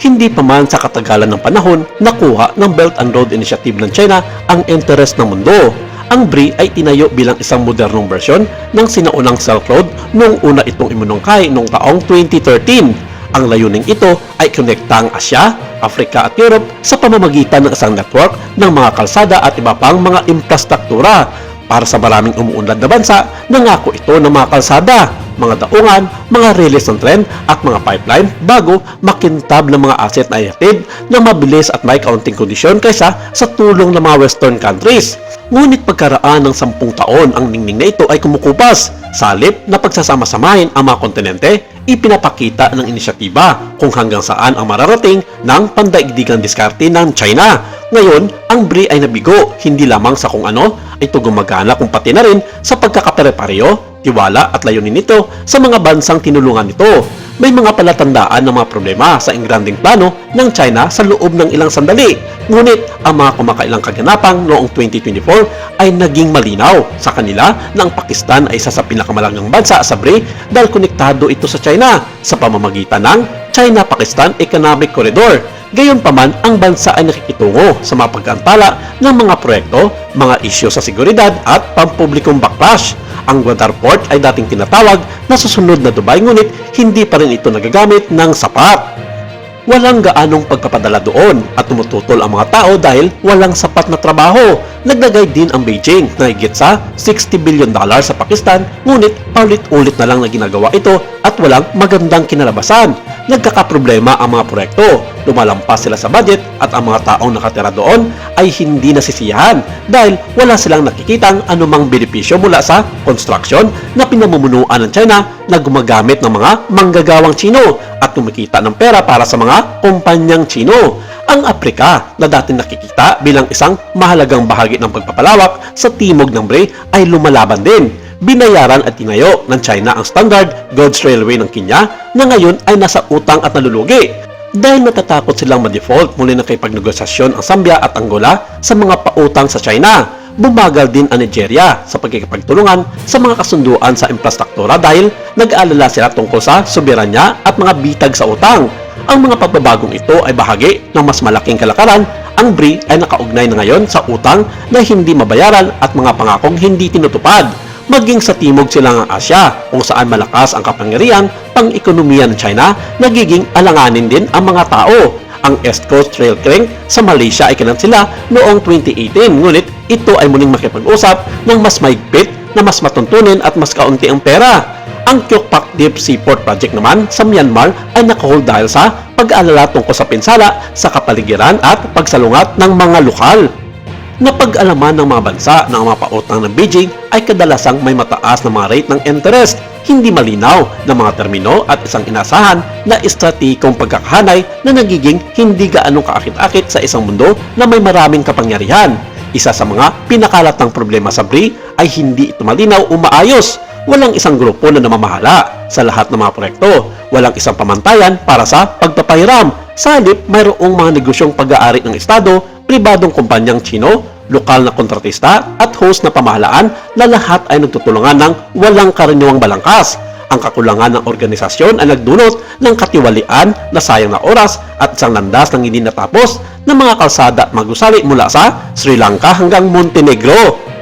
Hindi pa man sa katagalan ng panahon nakuha ng Belt and Road Initiative ng China ang interes ng mundo. Ang BRI ay tinayo bilang isang modernong bersyon ng sinaunang Silk Road noong una itong iminungkahi noong taong 2013. Ang layuning ito ay konekta ang Asya, Africa at Europe sa pamamagitan ng isang network ng mga kalsada at iba pang mga infrastruktura. Para sa maraming umuunlad na bansa, nangako ito ng mga kalsada, mga daungan, mga release ng tren at mga pipeline bago makintab ng mga asset na ihatid na mabilis at may kaunting kondisyon kaysa sa tulong ng mga western countries. Ngunit pagkaraan ng 10 taon, ang ningning na ito ay kumukupas. Sa halip na pagsasama-samahin ang mga kontinente, ipinapakita ng inisyatiba kung hanggang saan ang mararating ng pandaigdigang diskarte ng China. Ngayon, ang BRI ay nabigo, hindi lamang sa kung ano, ito gumagana kung pati na rin sa pagkakapare-pareho, tiwala at layunin nito sa mga bansang tinulungan nito. May mga palatandaan ng mga problema sa ingranding plano ng China sa loob ng ilang sandali. Ngunit ang mga kumakailang kaganapang noong 2024 ay naging malinaw sa kanila na ang Pakistan ay isa sa pinakamalaking bansa sa BRI dahil konektado ito sa China sa pamamagitan ng China-Pakistan Economic Corridor. Gayunpaman, ang bansa ay nakikitungo sa mga pag-aantala ng mga proyekto, mga isyu sa seguridad at pampublikong backlash. Ang Gwadar Port ay dating tinatawag na susunod na Dubai, ngunit hindi pa rin ito nagagamit ng sapat. Walang gaanong pagpapadala doon at tumututol ang mga tao dahil walang sapat na trabaho. Naglagay din ang Beijing na higit sa $60 billion sa Pakistan, ngunit paulit-ulit na lang na ginagawa ito at walang magandang kinalabasan. Nagkakaproblema ang mga proyekto, lumalampas sila sa budget at ang mga taong nakatira doon ay hindi nasisiyahan dahil wala silang nakikitang anumang benepisyo mula sa construction na pinamumunuan ng China na gumagamit ng mga manggagawang Chino at kumikita ng pera para sa mga kumpanyang Chino. Ang Afrika na dating nakikita bilang isang mahalagang bahagi ng pagpapalawak sa timog ng BRI ay lumalaban din. Binayaran at tinayo ng China ang Standard Gauge Railway ng Kenya na ngayon ay nasa utang at nalulugi. Dahil natatakot silang ma-default, muli na kay pagnegosasyon ang Zambia at Angola sa mga pautang sa China. Bumagal din ang Nigeria sa pagkikipagtulungan sa mga kasunduan sa infrastruktura dahil nag-aalala sila tungkol sa soberanya at mga bitag sa utang. Ang mga pagbabagong ito ay bahagi ng mas malaking kalakaran. Ang BRI ay nakaugnay na ngayon sa utang na hindi mabayaran at mga pangakong hindi tinutupad. Maging sa timog silangang Asya kung saan malakas ang kapangyarihan pang-ekonomiya ng China, nagiging alanganin din ang mga tao. Ang East Coast Rail Crank sa Malaysia ay kinansela noong 2018, ngunit ito ay muling makipag-usap ng mas maigpit na mas matuntunin at mas kaunti ang pera. Ang Kyokpak Deep Seaport Project naman sa Myanmar ay nakahold dahil sa pag-aalala tungkol sa pinsala sa kapaligiran at pagsalungat ng mga lokal. Napag-alaman ng mga bansa na ang mga pautang ng Beijing ay kadalasang may mataas na mga rate ng interest, hindi malinaw na mga termino at isang inasahan na estratehikong pagkakahanay na nagiging hindi gaanong kaakit-akit sa isang mundo na may maraming kapangyarihan. Isa sa mga pinakalatang problema sa BRI ay hindi ito malinaw o maayos. Walang isang grupo na namamahala sa lahat ng mga proyekto. Walang isang pamantayan para sa pagpapahiram. Sa halip, mayroong mga negosyong pag-aari ng Estado, pribadong kumpanyang Chino, lokal na kontratista at host na pamahalaan na lahat ay nagtutulungan ng walang karaniwang balangkas. Ang kakulangan ng organisasyon ay nagdulot ng katiwalian na sayang na oras at isang landas ng hindi natapos ng mga kalsada at magusali mula sa Sri Lanka hanggang Montenegro.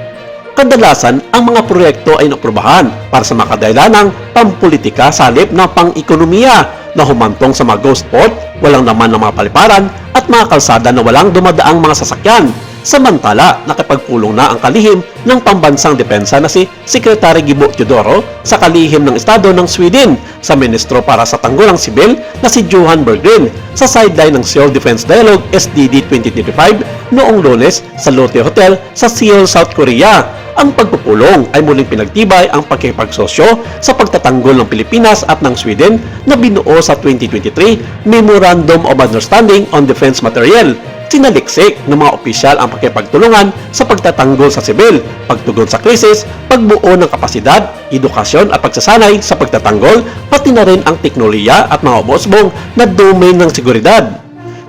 Kadalasan, ang mga proyekto ay naprobahan para sa makadahilanang pampolitika sa halip ng pang-ekonomiya na humantong sa mga ghost port, walang naman ng mga paliparan at mga kalsada na walang dumadaang mga sasakyan. Samantala, nakipagpulong na ang kalihim ng pambansang depensa na si Secretary Gibo Teodoro sa kalihim ng Estado ng Sweden sa Ministro para sa Tanggulang Sibil na si Johan Berggren sa sideline ng Seoul Defense Dialogue SDD 2025 noong Lunes sa Lotte Hotel sa Seoul, South Korea. Ang pagpupulong ay muling pinagtibay ang pagkikipagsosyo sa pagtatanggol ng Pilipinas at ng Sweden na binuo sa 2023 Memorandum of Understanding on Defense Materiel. Sinaliksik ng mga opisyal ang pagkipagtulungan sa pagtatanggol sa sibil, pagtugon sa krisis, pagbuo ng kapasidad, edukasyon at pagsasanay sa pagtatanggol, pati na rin ang teknolohiya at mga umosbong na domain ng seguridad.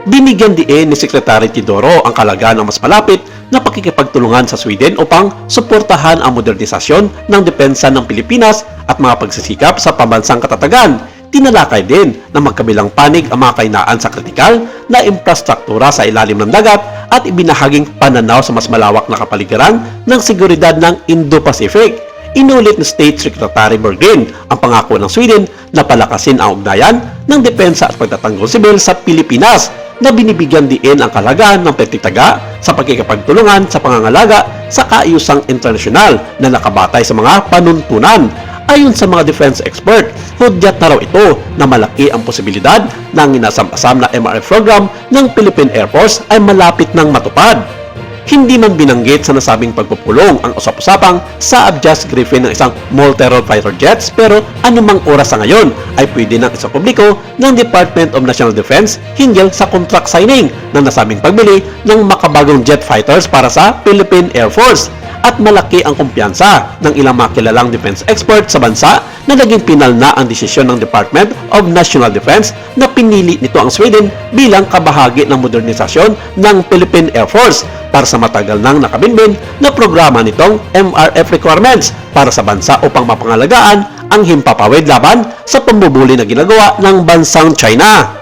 Binigyan din ni Secretary Teodoro ang kalagahan ng mas malapit na pakikipagtulungan sa Sweden upang suportahan ang modernisasyon ng depensa ng Pilipinas at mga pagsisikap sa pambansang katatagan. tinalakay din na magkabilang panig ang mga kainaan sa kritikal na infrastruktura sa ilalim ng dagat at ibinahaging pananaw sa mas malawak na kapaligiran ng seguridad ng Indo-Pacific. Inulit ni State Secretary Bergin ang pangako ng Sweden na palakasin ang ugnayan ng depensa at pagtatanggol sibil sa Pilipinas na binibigyan diin ang kalagahan ng pagtitaga sa pagkikapagtulungan sa pangangalaga sa kaayusang internasyonal na nakabatay sa mga panuntunan. Ayon sa mga defense expert, hudyat na raw ito na malaki ang posibilidad na ang inasam-asam na MRF program ng Philippine Air Force ay malapit nang matupad. Hindi man binanggit sa nasabing pagpupulong ang usap-usapang sa Abjas Griffin ng isang multi-role fighter jets, pero anumang oras sa ngayon ay pwede nang isapubliko ng Department of National Defense hinggil sa contract signing ng nasabing pagbili ng makabagong jet fighters para sa Philippine Air Force. At malaki ang kumpiyansa ng ilang mga kilalang defense expert sa bansa na naging pinal na ang desisyon ng Department of National Defense na pinili nito ang Sweden bilang kabahagi ng modernisasyon ng Philippine Air Force para sa matagal nang nakabinbin na programa nitong MRF requirements para sa bansa upang mapangalagaan ang himpapawid laban sa pambubuli na ginagawa ng bansang China.